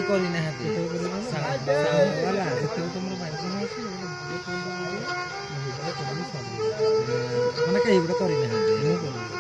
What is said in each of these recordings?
କରି ନାହାନ୍ତି ମାନେ କେହି ଗୋଟେ କରିନାହାନ୍ତି ମୁଁ କରିନି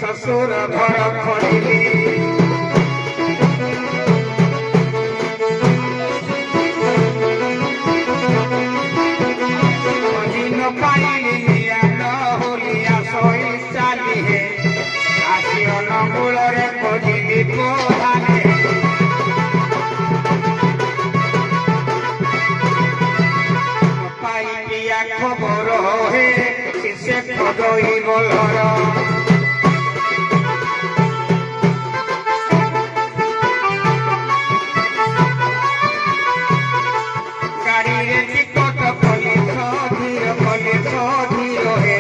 ससुर घर खोलिली दिन पाइली होलिया सोई चाली আসি অনুকূলরে খোঁজিলি প্রধানে পাইয়া খবর হে শিশে খদই বলর গাড়িরে টিকট কলি ধীর হে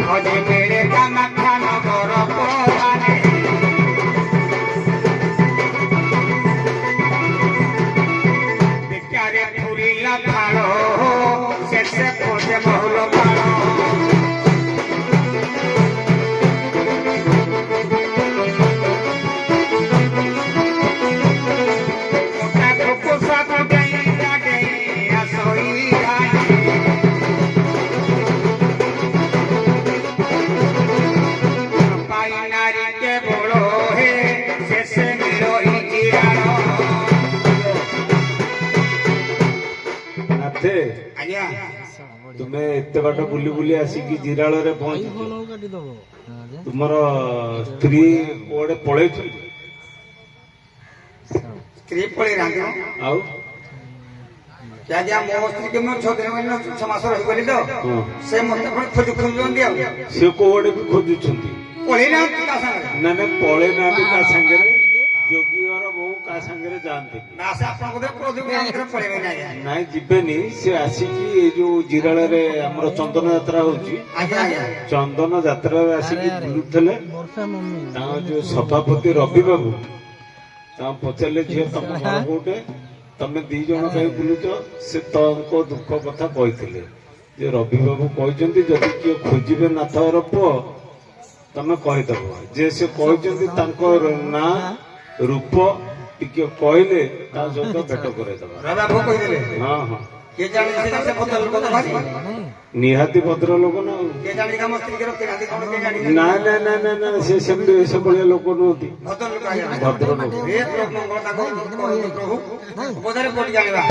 খোঁজে বেড়ে কামাখ্যা নগর প্রধানে বেকারে ফুরিলা ভালো শেষে খোঁজে বহুল ভালো ନାଥେ ଆଜ୍ଞା ତୁମେ ଏତେ ବାଟ ବୁଲି ବୁଲି ଆସିକି ଜିରାଳରେ ପହଞ୍ଚିଛ ତୁମର ସ୍ତ୍ରୀ କୁଆଡେ ପଳେଇଛନ୍ତି ସ୍ତ୍ରୀ ପଳେଇନାହାନ୍ତି ଆଉ ଆଜ୍ଞା ମୋ ସ୍ତ୍ରୀ କି ମୁଁ 6 ଦିନ 6 ମାସ ରହିଗଲି ତ ହଁ। ସେ ମତେ ପୁଣି ଖୋଜୁଛନ୍ତି ଆଉ ସେ କୋଉଆଡେ ବି ଖୋଜୁଛନ୍ତି ପଳେଇନାହାନ୍ତି ତା ସାଙ୍ଗରେ ନା ନା ପଳେଇ ନାହାନ୍ତି କାହା ସାଙ୍ଗରେ ଯୋଗୀ ଘର ବୋଉ କାହା ସାଙ୍ଗରେ ଯାଆନ୍ତି ନା ସେ ଆପଣଙ୍କ ପଳେଇବେ ନା ଆଜ୍ଞା ନାଇଁ ଯିବେନି ସେ ଆସିକି ଏଇ ଯୋଉ ଜିରାଳରେ ଆମର ଚନ୍ଦନ ଯାତ୍ରା ହଉଛି ଆଜ୍ଞା ଆଜ୍ଞା ଚନ୍ଦନ ଯାତ୍ରାରେ ଆସିକି ବୁଲୁଥିଲେ ତାଙ୍କ ଯୋଉ ସଭାପତି ରବି ବାବୁ ତାଙ୍କୁ ପଚାରିଲେ ଝିଅ ତମ ଘର କୋଉଟେ ତମେ 2 ଜଣ କାହିଁ ବୁଲୁଛ ସେ ତାଙ୍କ ଦୁଃଖ କଥା କହିଥିଲେ ଯେ ରବି ବାବୁ କହିଛନ୍ତି ଯଦି କିଏ ଖୋଜିବେ ନାଥର ପୁଅ ତମେ କହିଦବ ଯେ ସେ କହିଛନ୍ତି ତାଙ୍କ ନାଁ ରୂପ ଟିକେ କହିଲେ ତା ସହିତ ଭେଟ କରେଇଦବା ବାବୁ କହିଦେଲେ ହଁ ହଁ କିଏ ଜାଣିଛି ସେ ଭଦ୍ର ଲୋକ ତ ଭାରି ନିହାତି ଭଦ୍ର ଲୋକ ନା ଆଉ କିଏ ଜାଣିଛି ଆମ ସ୍ତ୍ରୀକି ରଖିନାହାନ୍ତି କଣ କିଏ ଜାଣିଛି ନା ନା ନା ନା ନା ସେ ସେମିତି ସେଭଳିଆ ଲୋକ ନୁହନ୍ତି ଭଦ୍ର ଲୋକ ଆଜ୍ଞା ଭଦ୍ର ଲୋକ ଏ ପ୍ରଭୁ ମଙ୍ଗଳ ତାଙ୍କ ପ୍ରଭୁ ବୋଧରେ କୋଉଠି ଜାଣିବା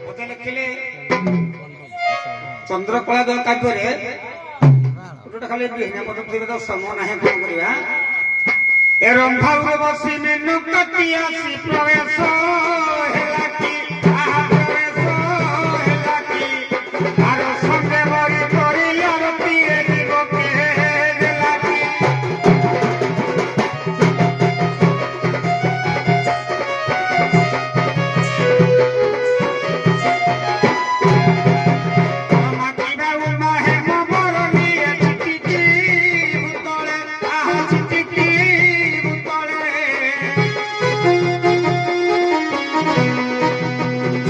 ବୋଧେ ଲେଖିଲେ ଚନ୍ଦ୍ରକଳା ଦଳ କାବ୍ୟରେ ଗୋଟେ ଖାଲି ବିହୀନ ପଦକ୍ଷେପ ତ ସମୟ ନାହିଁ କଣ କରିବା ଏ ରମ୍ଭାଉରେ ବସି ମେନୁ କଟି ଆସି ପ୍ରବେଶ ହେଲା କି ଆହା ପ୍ରବେଶ ହେଲା କି ଆର ସଙ୍ଗେ ବରି କରି ଆରତିରେ ଯିବ କେ ହେଲା କି ମାଟିବା ଉମା ହେମ ବରଣିଏ ଚିଟିକି ଭୂତଳେ ଆହା ଚିଟିକି ଭୂତଳେ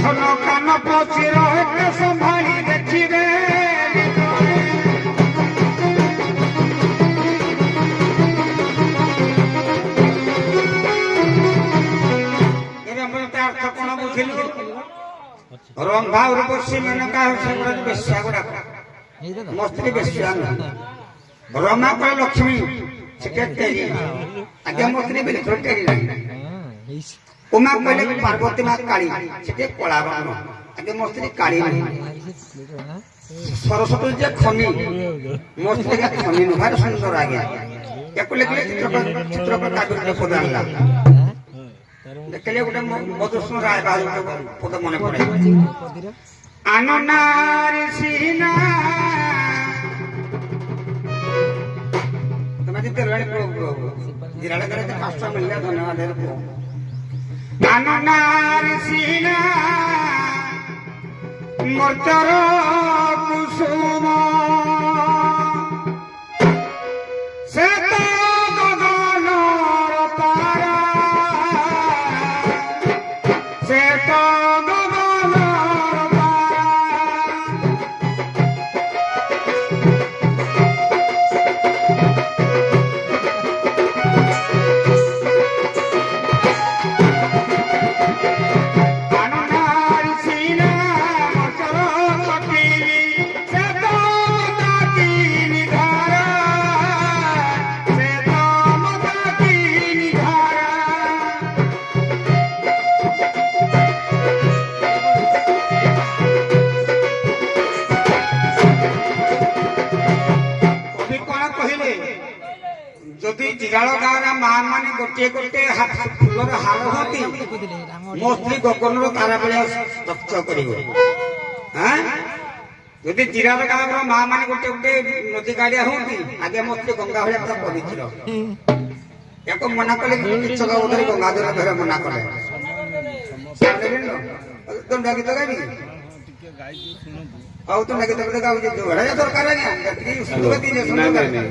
ଛନ କାନ ପଚି ରହେ ସମ୍ଭାଳି ଦେଖିବେ ଅର୍ଥ କଣ ବୁଝିଲୁ ରମ୍ଭା ଉର୍ବଶୀ ମେନକା ହଉଛି ଗୋଟେ ବେଶ୍ୟା ଗୁଡାକ ମୋ ସ୍ତ୍ରୀ ବେଶ୍ୟା ନୁହଁ ରମା କଳେ ଲକ୍ଷ୍ମୀ ସେଟା ଟେରି ଆଜ୍ଞା ମୋ ସ୍ତ୍ରୀ ବିଲକୁଲ ଟେରି ନାହିଁ ଉମା କହିଲେ ପାର୍ବତୀ ମା କାଳୀ ସେଠି କଳା ରଙ୍ଗ ଆଜ୍ଞା ମୋ ସ୍ତ୍ରୀ କାଳୀ ନାହିଁ ସରସ୍ୱତୀ ଯେ ଖନି ମୋ ସ୍ତ୍ରୀ ଖନି ନୁହଁ ଭାରି ସୁନ୍ଦର ଆଜ୍ଞା ୟାକୁ ଲେଖିଲେ ଚିତ୍ରକର କାବ୍ୟ ପଦ ଆଣିଲା ଦେଖିଲେ ଗୋଟେ ମଧୁସୂନ ରାୟ ବାହାରୁ ପଦ ମନେ ପଡେ ଆନନାରୀ ସିନା ତମେ ଯେତେ ଜିରାଳ କରେ 5 ଟଙ୍କା ମିଳିଲା ଧନ୍ୟବାଦ ଆନନାରୀ ସିନା ମର୍ତ୍ତର କୁସୁମ ସେ ତ ଗଗନର ତାରା ସେ ତ ଗଗନର ତାରା ଆନନାରୀ ସିନା ମର୍ତ୍ତର କଟିଲି ସେ ତ ମତାକିନି ଧାରା ସେ ତ ମତାକିନି ଧାରା ଜିରାଳ ଗାଁର ମା ମାନେ ଗୋଟିଏ ଗୋଟିଏ ଫୁଲର ହାର ହୁଅନ୍ତି। ମୋ ସ୍ତ୍ରୀ ଗଗନର ତାରା ଭଳିଆ ଚକଚକ କରିବ। ଯଦି ଜିରାଳ ଗାଁର ମା ମାନେ ଗୋଟିଏ ଗୋଟିଏ ନଦୀ ଗାଡିଆ ହୁଅନ୍ତି, ଆଗେ ମୋ ସ୍ତ୍ରୀ ଗଙ୍ଗା ଭଳିଆ ପୁରା ପବିତ୍ର। ୟାକୁ ମନା କଲେ କିଛି ବୋଧରେ ଗଙ୍ଗାଧର ଧରେ ମନା କଲେ। ତମେ ଗୀତ ଗାଇବି ଆଉ ତମେ ଗୀତ ଗାଉଛି ଦରକାର ଆଜ୍ଞା।